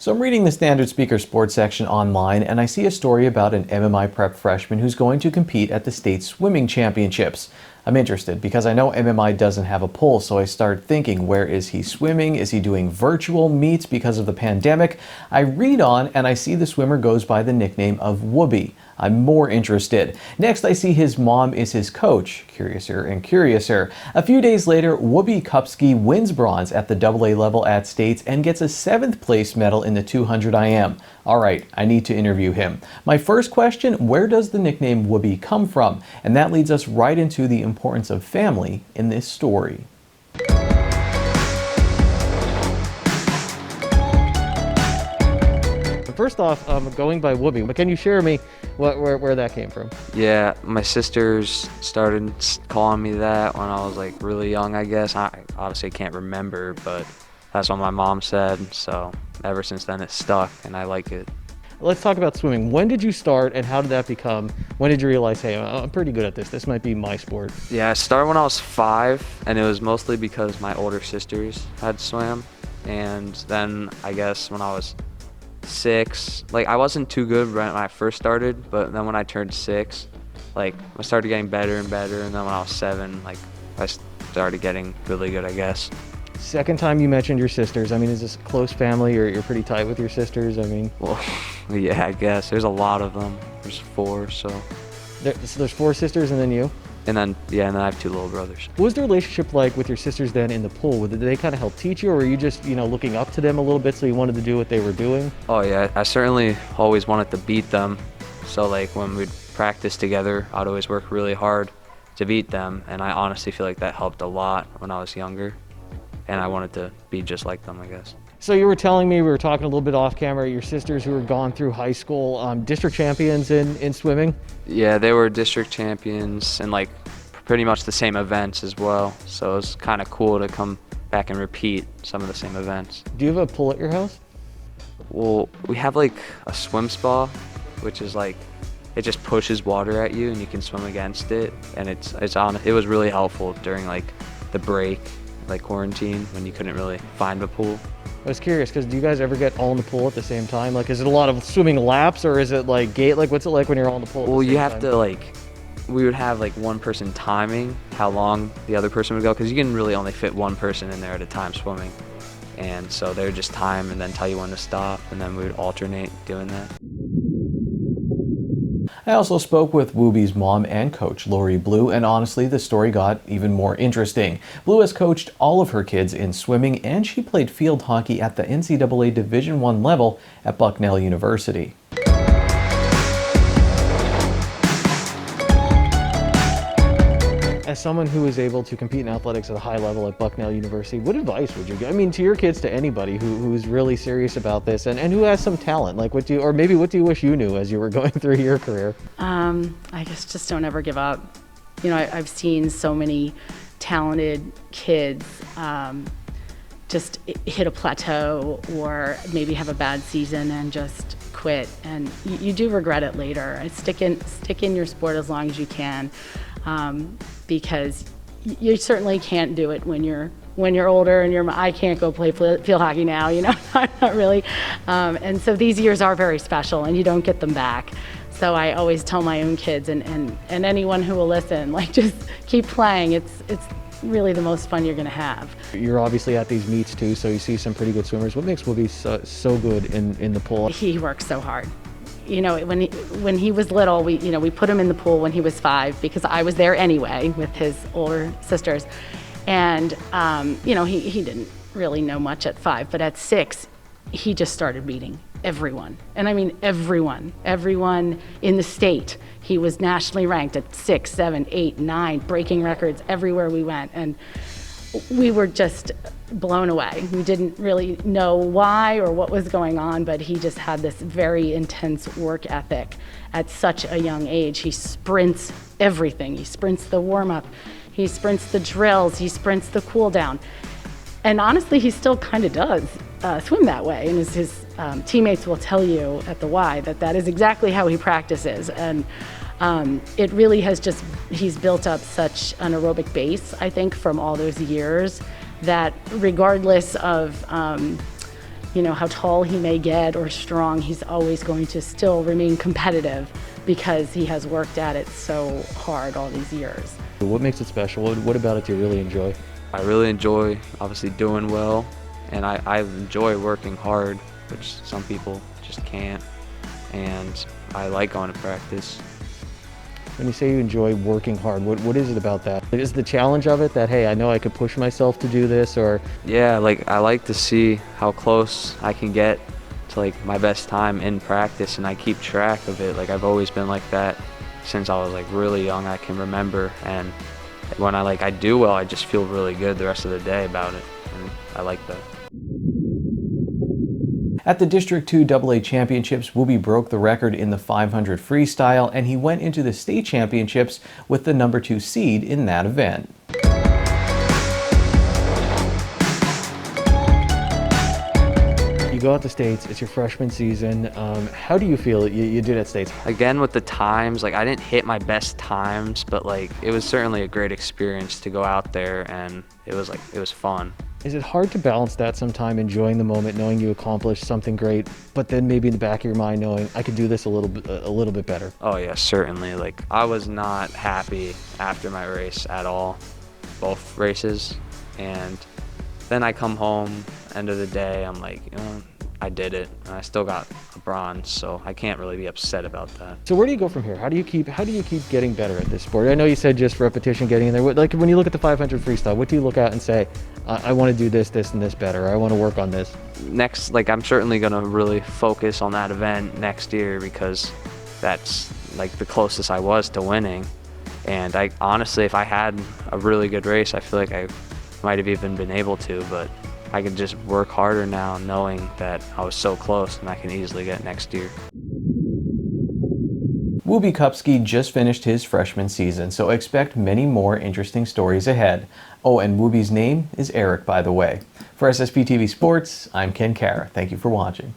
So I'm reading the Standard Speaker Sports section online and I see a story about an MMI prep freshman who's going to compete at the state swimming championships. I'm interested because I know MMI doesn't have a pool, so I start thinking, where is he swimming? Is he doing virtual meets because of the pandemic? I read on and I see the swimmer goes by the nickname of Woobie. I'm more interested. Next, I see his mom is his coach. Curiouser and curiouser. A few days later, Woobie Kupsky wins bronze at the AA level at states and gets a 7th place medal in the 200 IM. All right, I need to interview him. My first question, where does the nickname Woobie come from? And that leads us right into the importance of family in this story. First off, I'm going by Woobie, but can you share me where that came from? Yeah, my sisters started calling me that when I was like really young, I guess. I obviously can't remember, but that's what my mom said. So ever since then it stuck and I like it. Let's talk about swimming. When did you start and how did that become? When did you realize, hey, I'm pretty good at this. This might be my sport. Yeah, I started when I was 5 and it was mostly because my older sisters had swam. And then I guess when I was 6, like I wasn't too good when I first started, but then when I turned 6, like I started getting better and better, and then when I was 7, like I started getting really good, I guess. Second time you mentioned your sisters. I mean, is this a close family or you're pretty tight with your sisters? I mean, well, yeah, I guess there's a lot of them. There's 4, so there's 4 sisters and then you? And then, yeah, and then I have 2 little brothers. What was the relationship like with your sisters then in the pool? Did they kind of help teach you, or were you just, looking up to them a little bit so you wanted to do what they were doing? Oh yeah, I certainly always wanted to beat them. So like when we'd practice together, I'd always work really hard to beat them. And I honestly feel like that helped a lot when I was younger. And I wanted to be just like them, I guess. So you were telling me, we were talking a little bit off camera, your sisters who were gone through high school, district champions in swimming? Yeah, they were district champions and like pretty much the same events as well. So it was kind of cool to come back and repeat some of the same events. Do you have a pool at your house? Well, we have like a swim spa, which is like, it just pushes water at you and you can swim against it. And it was really helpful during like the break, like quarantine, when you couldn't really find a pool. I was curious, because do you guys ever get all in the pool at the same time? Like, is it a lot of swimming laps, or is it like like what's it like when you're all in the pool? Well, you have to like, we would have like one person timing how long the other person would go, because you can really only fit one person in there at a time swimming. And so they would just time and then tell you when to stop, and then we would alternate doing that. I also spoke with Woobie's mom and coach, Lori Blue, and honestly, the story got even more interesting. Blue has coached all of her kids in swimming, and she played field hockey at the NCAA Division I level at Bucknell University. As someone who is able to compete in athletics at a high level at Bucknell University, what advice would you give? I mean, to your kids, to anybody who's really serious about this and who has some talent, like what do you wish you knew as you were going through your career? I guess just don't ever give up. I've seen so many talented kids just hit a plateau or maybe have a bad season and just quit, and you do regret it later. Stick in your sport as long as you can. Because you certainly can't do it when you're older and I can't go play field hockey now, not really. And so these years are very special and you don't get them back. So I always tell my own kids and anyone who will listen, like, just keep playing. It's really the most fun you're gonna have. You're obviously at these meets too, so you see some pretty good swimmers. What makes Woobie so good in the pool? He works so hard. When he was little, we put him in the pool when he was 5 because I was there anyway with his older sisters. And, he didn't really know much at 5, but at 6, he just started beating everyone. And I mean, everyone in the state. He was nationally ranked at 6, 7, 8, 9, breaking records everywhere we went. And we were just blown away. We didn't really know why or what was going on, but he just had this very intense work ethic at such a young age. He sprints everything. He sprints the warm-up, he sprints the drills, he sprints the cool down. And honestly, he still kind of does swim that way. And his teammates will tell you at the Y that is exactly how he practices. And it really has he's built up such an aerobic base, I think, from all those years, that regardless of how tall he may get or strong, he's always going to still remain competitive because he has worked at it so hard all these years. What makes it special? What about it do you really enjoy? I really enjoy obviously doing well, and I enjoy working hard, which some people just can't, and I like going to practice. When you say you enjoy working hard, what is it about that? Is the challenge of it that, hey, I know I could push myself to do this, or? Yeah, like I like to see how close I can get to like my best time in practice, and I keep track of it. Like I've always been like that since I was like really young, I can remember, and when I do well, I just feel really good the rest of the day about it, and I like that. At the District 2 AA Championships, Woobie broke the record in the 500 freestyle, and he went into the state championships with the number 2 seed in that event. You go out to States, it's your freshman season. How do you feel you did at States? Again, with the times, like I didn't hit my best times, but like it was certainly a great experience to go out there, and it was fun. Is it hard to balance that sometime, enjoying the moment, knowing you accomplished something great, but then maybe in the back of your mind knowing I could do this a little bit better? Oh yeah, certainly. Like I was not happy after my race at all, both races, and then I come home, end of the day, I'm like, I did it, and I still got a bronze, so I can't really be upset about that. So where do you go from here? How do you keep getting better at this sport? I know you said just repetition, getting in there. Like when you look at the 500 freestyle, what do you look at and say, I want to do this, and this better, or I want to work on this? Next, like I'm certainly gonna really focus on that event next year, because that's like the closest I was to winning. And I honestly, if I had a really good race, I feel like I might have even been able to, but I can just work harder now knowing that I was so close and I can easily get next year. Woobie Kupsky just finished his freshman season, so expect many more interesting stories ahead. Oh, and Woobie's name is Eric, by the way. For SSPTV Sports, I'm Ken Kara. Thank you for watching.